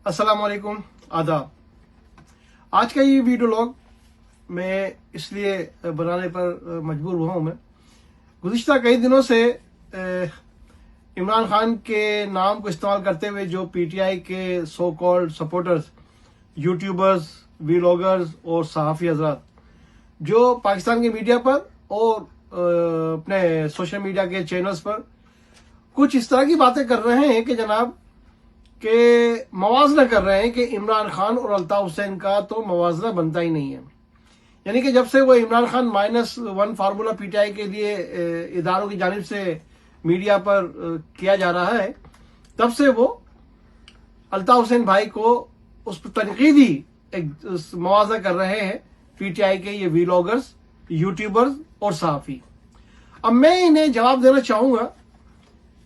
السلام علیکم، آداب۔ آج کا یہ ویڈیو لاگ میں اس لیے بنانے پر مجبور ہوا ہوں۔ میں گزشتہ کئی دنوں سے عمران خان کے نام کو استعمال کرتے ہوئے جو پی ٹی آئی کے سو کالڈ سپورٹرز، یوٹیوبرز، ویلاگرز اور صحافی حضرات جو پاکستان کے میڈیا پر اور اپنے سوشل میڈیا کے چینلز پر کچھ اس طرح کی باتیں کر رہے ہیں کہ جناب کہ موازنہ کر رہے ہیں کہ عمران خان اور الطاف حسین کا تو موازنہ بنتا ہی نہیں ہے۔ یعنی کہ جب سے وہ Imran Khan -1 formula P T I کے لیے اداروں کی جانب سے میڈیا پر کیا جا رہا ہے، تب سے وہ الطاف حسین بھائی کو اس پر تنقیدی ایک موازنہ کر رہے ہیں پی ٹی آئی کے یہ ویلاگرز، یوٹیوبرز اور صحافی۔ اب میں انہیں جواب دینا چاہوں گا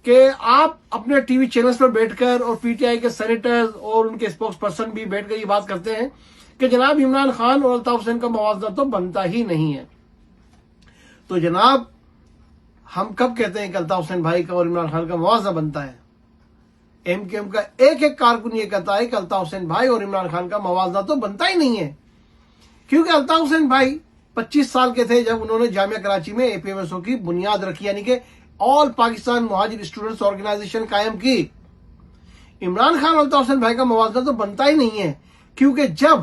کہ آپ اپنے ٹی وی چینلز پر بیٹھ کر اور پی ٹی آئی کے سینیٹرز اور ان کے اسپوکس پرسن بھی بیٹھ کر یہ بات کرتے ہیں کہ جناب عمران خان اور الطاف حسین کا موازنہ تو بنتا ہی نہیں ہے۔ تو جناب ہم کب کہتے ہیں کہ الطاف حسین بھائی کا اور عمران خان کا موازنہ بنتا ہے؟ ایم کیو ایم کا ایک ایک کارکن یہ کہتا ہے کہ الطاف حسین بھائی اور عمران خان کا موازنہ تو بنتا ہی نہیں ہے، کیونکہ الطاف حسین بھائی 25 سال کے تھے جب انہوں نے جامعہ کراچی میں اے پی ایم ایس او کی بنیاد رکھی، یعنی کہ آل پاکستان مہاجر اسٹوڈنٹس آرگنائزیشن قائم کی۔ عمران خان اور الطاف حسین بھائی کا موازنہ تو بنتا ہی نہیں ہے، کیونکہ جب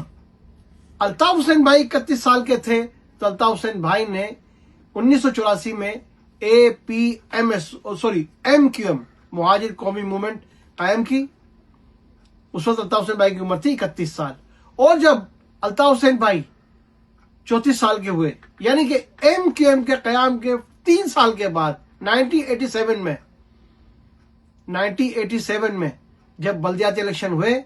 الطاف حسین بھائی 31 سال کے تھے تو الطاف حسین بھائی نے 1984 میں ایم کیو ایم مہاجر قومی موومنٹ قائم کی۔ اس وقت الطاف حسین بھائی کی عمر تھی 31 سال، اور جب الطاف حسین بھائی 34 سال کے ہوئے، یعنی کہ ایم کیو ایم کے قیام کے 3 سال کے بعد 1987 میں جب بلدیاتی الیکشن ہوئے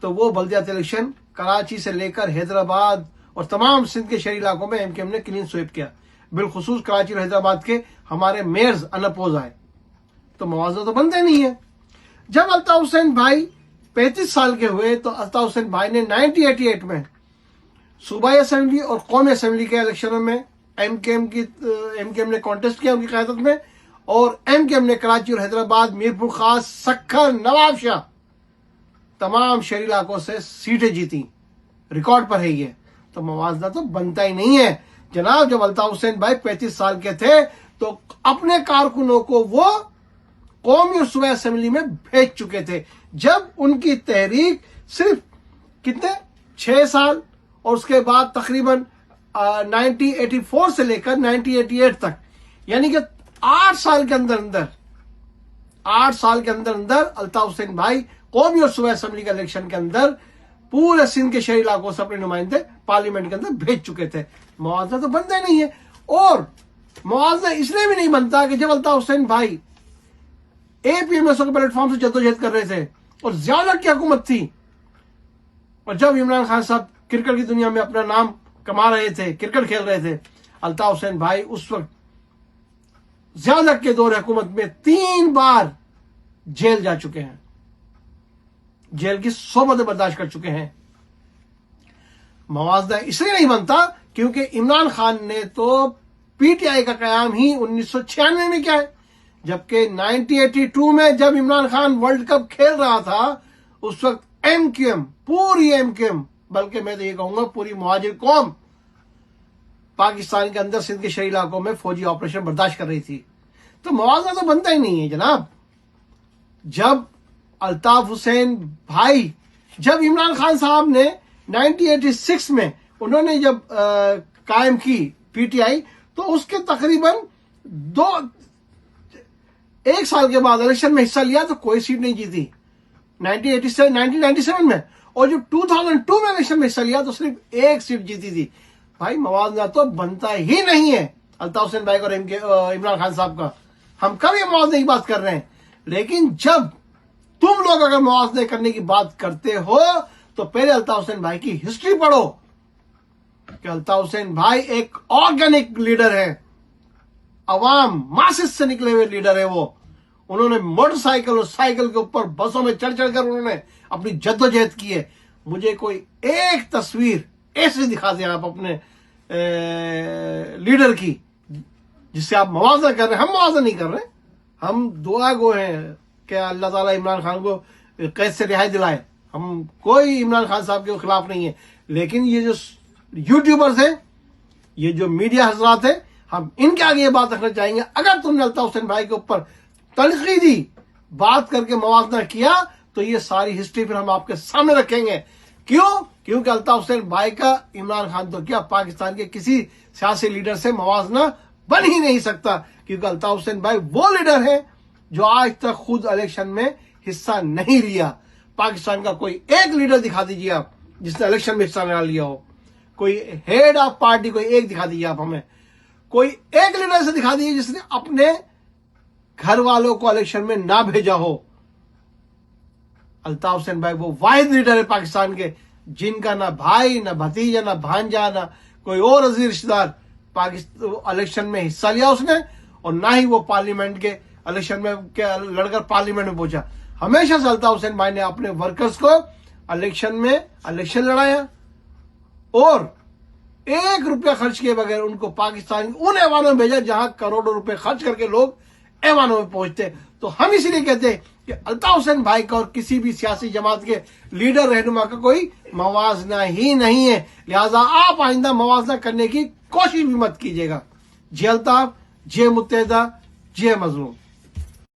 تو وہ بلدیاتی الیکشن کراچی سے لے کر حیدرآباد اور تمام سندھ کے شہری علاقوں میں ایم کیو ایم نے کلین سویپ کیا، بالخصوص کراچی اور حیدرآباد کے ہمارے میئرز انپوز آئے۔ تو موازنہ تو بنتا نہیں ہے۔ جب الطاف حسین بھائی 35 سال کے ہوئے تو الطاف حسین بھائی نے 1988 میں صوبائی اسمبلی اور قومی اسمبلی کے الیکشنوں میں ایم کیو ایم نے کانٹیسٹ کیا ان کی قیادت میں، اور ایم کیو ایم نے کراچی اور حیدرآباد، میرپور خاص، سکھر، نواب شاہ تمام شہری علاقوں سے سیٹیں جیتی۔ ریکارڈ پر ہے یہ۔ تو موازنہ تو بنتا ہی نہیں ہے جناب۔ جب الطاف حسین بھائی 35 سال کے تھے تو اپنے کارکنوں کو وہ قومی اور صوبائی اسمبلی میں بھیج چکے تھے، جب ان کی تحریک صرف کتنے 6 سال اور اس کے بعد تقریباً 1984 سے لے کر 1988 تک، یعنی کہ 8 سال کے اندر الطاف حسین بھائی قومی اور صوبائی اسمبلی کے الیکشن کے اندر پورے سندھ کے شہری علاقوں سے اپنے نمائندے پارلیمنٹ کے اندر بھیج چکے تھے۔ موازنہ تو بنتا ہی نہیں ہے، اور موازنہ اس لیے بھی نہیں بنتا کہ جب الطاف حسین بھائی اے پی ایم ایس او کے پلیٹ فارم سے جدوجہد کر رہے تھے اور ضیاءالحق کی حکومت تھی، اور جب عمران خان صاحب کرکٹ کی دنیا میں اپنا نام کما رہے تھے، کرکٹ کھیل رہے تھے، الطاف حسین بھائی اس وقت ضیاءالحق کے دور حکومت میں 3 بار جیل جا چکے ہیں، جیل کی صحبتیں برداشت کر چکے ہیں۔ موازنہ اس لیے نہیں بنتا کیونکہ عمران خان نے تو پی ٹی آئی کا قیام ہی 1996 میں کیا ہے، جبکہ 1982 میں جب عمران خان ورلڈ کپ کھیل رہا تھا اس وقت ایم کیو ایم، پوری ایم کیو ایم، بلکہ میں تو یہ کہوں گا پوری مہاجر قوم پاکستان کے اندر سندھ کے شہری علاقوں میں فوجی آپریشن برداشت کر رہی تھی۔ تو موازنہ تو بنتا ہی نہیں ہے جناب۔ جب الطاف حسین بھائی، جب عمران خان صاحب نے 1986 میں انہوں نے جب قائم کی پی ٹی آئی، تو اس کے تقریباً 1 سال کے بعد الیکشن میں حصہ لیا تو کوئی سیٹ نہیں جیتی 1997 میں، اور جب 2002 میں الیکشن میں حصہ لیا تو صرف 1 سیٹ جیتی تھی۔ بھائی موازنہ تو بنتا ہی نہیں ہے الطاف حسین بھائی اور عمران خان صاحب کا۔ ہم کب یہ موازنے کی بات کر رہے ہیں، لیکن جب تم لوگ اگر موازنے کرنے کی بات کرتے ہو تو پہلے الطاف حسین بھائی کی ہسٹری پڑھو کہ الطاف حسین بھائی ایک آرگینک لیڈر ہے، عوام ماسس سے نکلے ہوئے لیڈر ہے۔ وہ انہوں نے موٹر سائیکل اور سائیکل کے اوپر بسوں میں چڑھ کر انہوں نے اپنی جدوجہد کی ہے۔ مجھے کوئی ایک تصویر ایسے دکھا دیں آپ اپنے لیڈر کی جس سے آپ موازنہ کر رہے ہیں۔ ہم موازنہ نہیں کر رہے، ہم دعا گو ہیں کہ اللہ تعالیٰ عمران خان کو قید سے رہائی دلائے، ہم کوئی عمران خان صاحب کے خلاف نہیں ہے، لیکن یہ جو یوٹیوبرز ہیں، یہ جو میڈیا حضرات ہیں، ہم ان کے آگے یہ بات رکھنا چاہیں گے، اگر تم نے الطاف حسین بھائی کے اوپر تنقیدی بات کر کے موازنہ کیا تو یہ ساری ہسٹری پھر ہم آپ کے سامنے رکھیں گے. کیوں؟ کیونکہ الطاف حسین بھائی کا عمران خان تو کیا پاکستان کے کسی سیاسی لیڈر سے موازنہ بن ہی نہیں سکتا، کیونکہ الطاف حسین بھائی وہ لیڈر ہیں جو آج تک خود الیکشن میں حصہ نہیں لیا. پاکستان کا کوئی ایک لیڈر دکھا دیجیے آپ جس نے الیکشن میں حصہ نہ لیا ہو، کوئی ہیڈ آف پارٹی کوئی ایک دکھا دیجیے آپ ہمیں، کوئی ایک لیڈر سے دکھا دیجیے جس نے اپنے گھر والوں کو الیکشن میں نہ بھیجا ہو. الطاف حسین بھائی وہ واحد لیڈر ہے پاکستان کے جن کا نہ بھائی، نہ بھتیجا، نہ بھانجا، نہ کوئی اور عزیز رشتہ دار الیکشن میں حصہ لیا اس نے، اور نہ ہی وہ پارلیمنٹ کے الیکشن میں لڑ کر پارلیمنٹ میں پہنچا. ہمیشہ سے الطاف حسین بھائی نے اپنے ورکرز کو الیکشن لڑایا، اور 1 روپیہ خرچ کیے بغیر ان کو پاکستان ان ایوانوں میں بھیجا جہاں کروڑوں روپے خرچ کر کے لوگ ایوانوں میں پہنچتے. تو ہم اسی لیے کہتے ہیں کہ الطاف حسین بھائی کا اور کسی بھی سیاسی جماعت کے لیڈر رہنما کا کوئی موازنہ ہی نہیں ہے، لہذا آپ آئندہ موازنہ کرنے کی کوشش بھی مت کیجیے گا. جے الطاف، جے متحدہ، جے مظلوم.